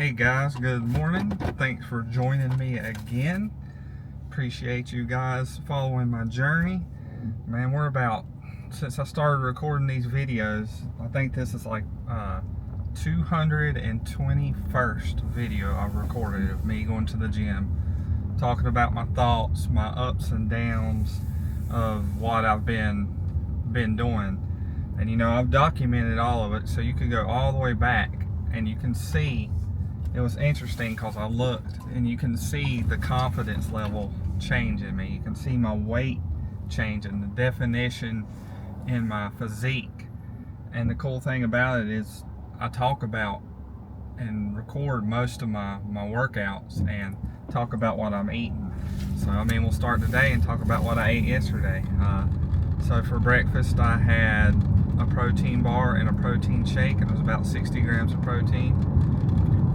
Hey guys, good morning. Thanks for joining me again. Appreciate you guys following my journey. Man, since I started recording these videos, I think this is like 221st video I've recorded of me going to the gym, talking about my thoughts, my ups and downs of what I've been doing. And you know, I've documented all of it, so you can go all the way back and you can see. It was interesting because I looked and you can see the confidence level change in me. You can see my weight changing, the definition in my physique. And the cool thing about it is I talk about and record most of my workouts and talk about what I'm eating. So I mean, we'll start today and talk about what I ate yesterday. So for breakfast I had a protein bar and a protein shake, and it was about 60 grams of protein.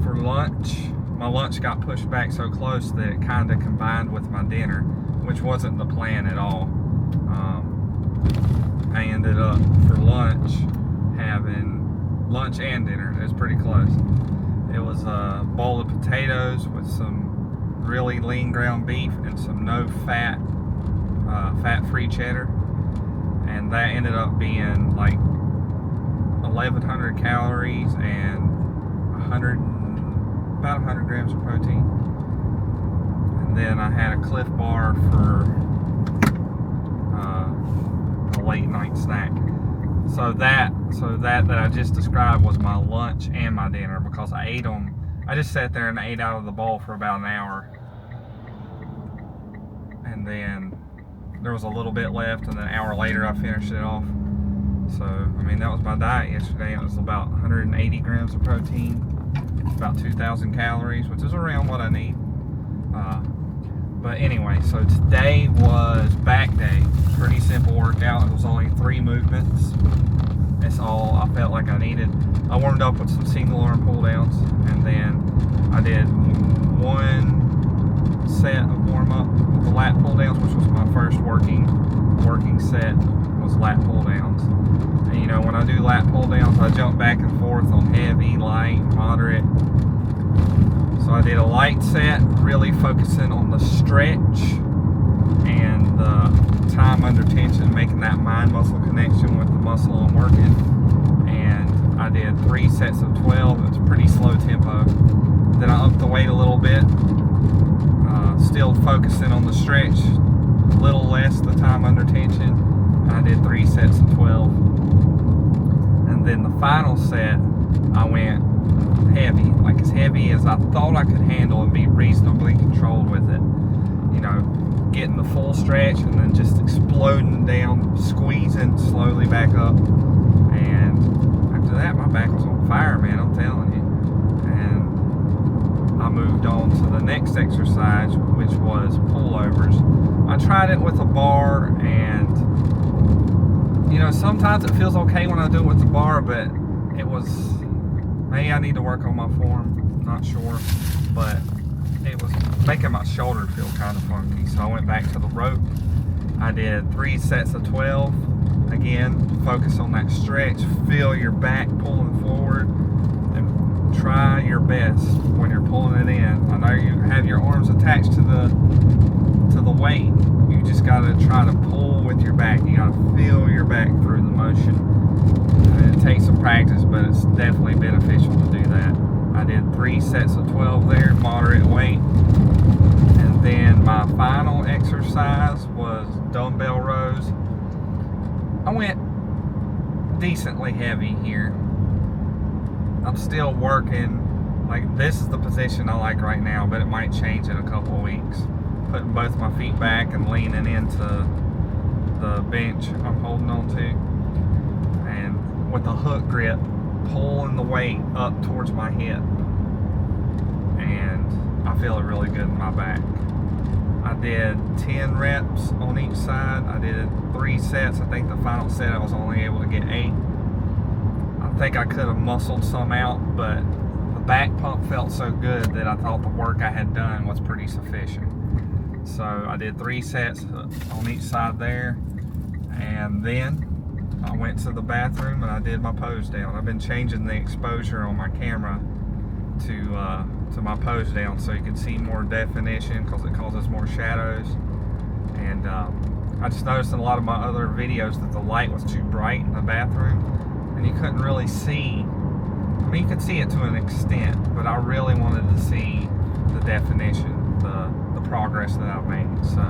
For lunch, my lunch got pushed back so close that it kind of combined with my dinner, which wasn't the plan at all. I ended up for lunch having lunch and dinner. It was pretty close. It was a bowl of potatoes with some really lean ground beef and some no fat, fat-free cheddar, and that ended up being like 1,100 calories and about 100 grams of protein. And then I had a Cliff Bar for a late night snack. So that I just described was my lunch and my dinner, because I ate them. I just sat there and ate out of the bowl for about an hour, and then there was a little bit left, and then an hour later I finished it off. So I mean, that was my diet yesterday. It was about 180 grams of protein, about 2,000 calories, which is around what I need. But anyway, so today was back day. Pretty simple workout. It was only 3 movements. That's all I felt like I needed. I warmed up with some single arm pull downs, and then I did 1 set of warm up with the lat pull downs, which was my first working set, was lat pull downs. And you know, when I do lat pull downs, I jump back and forth on heavy, light, moderate. So I did a light set, really focusing on the stretch and the time under tension, making that mind-muscle connection with the muscle I'm working. And I did 3 sets of 12. It's pretty slow tempo. Then I upped the weight a little bit, still focusing on the stretch, a little less the time under tension. I did 3 sets of 12. And then the final set, I went heavy, like as heavy as I thought I could handle and be reasonably controlled with it. You know, getting the full stretch and then just exploding down, squeezing slowly back up. And after that, my back was on fire, man, I'm telling you. And I moved on to the next exercise, which was pullovers. I tried it with a bar, and you know, sometimes it feels okay when I do it with the bar, but it was, maybe I need to work on my form, not sure, but it was making my shoulder feel kind of funky. So I went back to the rope. I did 3 sets of 12. Again, focus on that stretch, feel your back pulling forward, and try your best when you're pulling it in. I know you have your arms attached to the weight. You just gotta try to pull with your back. You gotta feel your back through the motion. And it takes some practice, but it's definitely beneficial to do that. I did 3 sets of 12 there, moderate weight. And then my final exercise was dumbbell rows. I went decently heavy here. I'm still working, like this is the position I like right now, but it might change in a couple of weeks. Putting both my feet back and leaning into the bench I'm holding on to, and with a hook grip, pulling the weight up towards my hip, and I feel it really good in my back. I did 10 reps on each side. I did 3 sets. I think the final set I was only able to get 8. I think I could have muscled some out, but the back pump felt so good that I thought the work I had done was pretty sufficient. So I did 3 sets on each side there, and then I went to the bathroom and I did my pose down. I've been changing the exposure on my camera to my pose down so you can see more definition, because it causes more shadows. And I just noticed in a lot of my other videos that the light was too bright in the bathroom, and you couldn't really see. I mean, you could see it to an extent, but I really wanted to see the definition, the progress that I've made. So,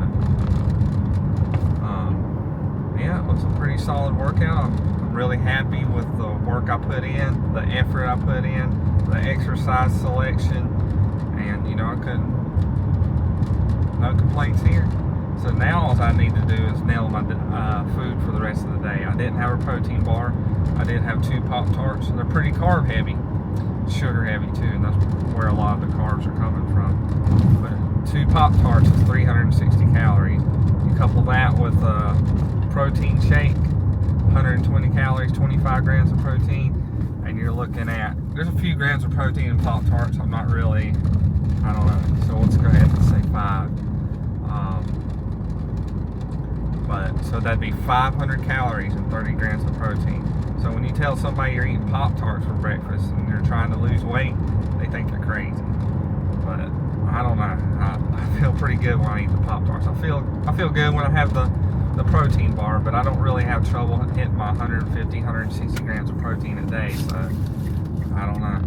yeah, it was a pretty solid workout. I'm really happy with the work I put in, the effort I put in, the exercise selection, and no complaints here. So now all I need to do is nail my food for the rest of the day. I didn't have a protein bar. I did have 2 Pop-Tarts. They're pretty carb heavy, sugar heavy too, and that's where a lot of the carbs are coming from. But 2 Pop-Tarts is 360 calories. You couple that with a protein shake, 120 calories, 25 grams of protein, and you're looking at, there's a few grams of protein in Pop-Tarts. I'm not really, I don't know. So let's go ahead and say 5. So that'd be 500 calories and 30 grams of protein. So when you tell somebody you're eating Pop-Tarts for breakfast and you're trying to lose weight, they think you're crazy. But I don't know. I feel pretty good when I eat the Pop-Tarts. I feel good when I have the protein bar, but I don't really have trouble hitting my 150, 160 grams of protein a day. So I don't know.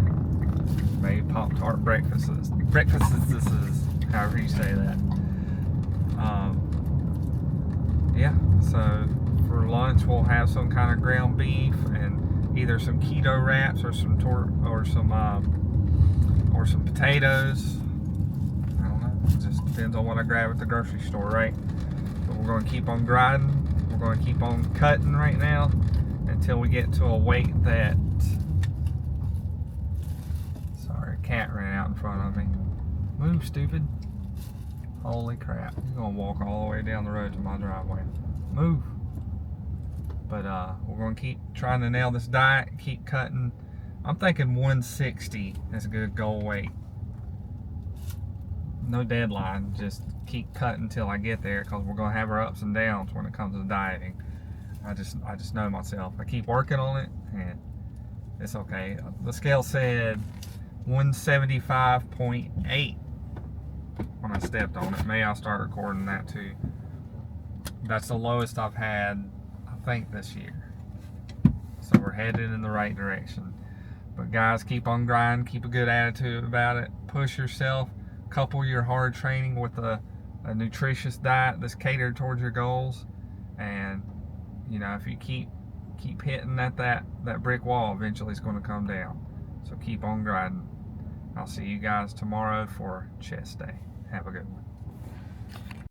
Maybe Pop-Tart breakfasts, however you say that. Yeah, so for lunch we'll have some kind of ground beef and either some keto wraps or some potatoes. I don't know. It just depends on what I grab at the grocery store, right? But we're going to keep on grinding. We're going to keep on cutting right now until we get to a weight that. Sorry, a cat ran out in front of me. Move, stupid. Holy crap. He's going to walk all the way down the road to my driveway. Move. But we're going to keep trying to nail this diet, keep cutting. I'm thinking 160 is a good goal weight. No deadline, just keep cutting until I get there, because we're going to have our ups and downs when it comes to dieting. I just know myself. I keep working on it, and it's okay. The scale said 175.8 when I stepped on it. Maybe I'll start recording that too. That's the lowest I've had, I think, this year. So we're headed in the right direction. But guys, keep on grinding, keep a good attitude about it, push yourself, couple your hard training with a nutritious diet that's catered towards your goals. And if you keep hitting that brick wall, eventually it's going to come down. So keep on grinding. I'll see you guys tomorrow for chest day. Have a good one.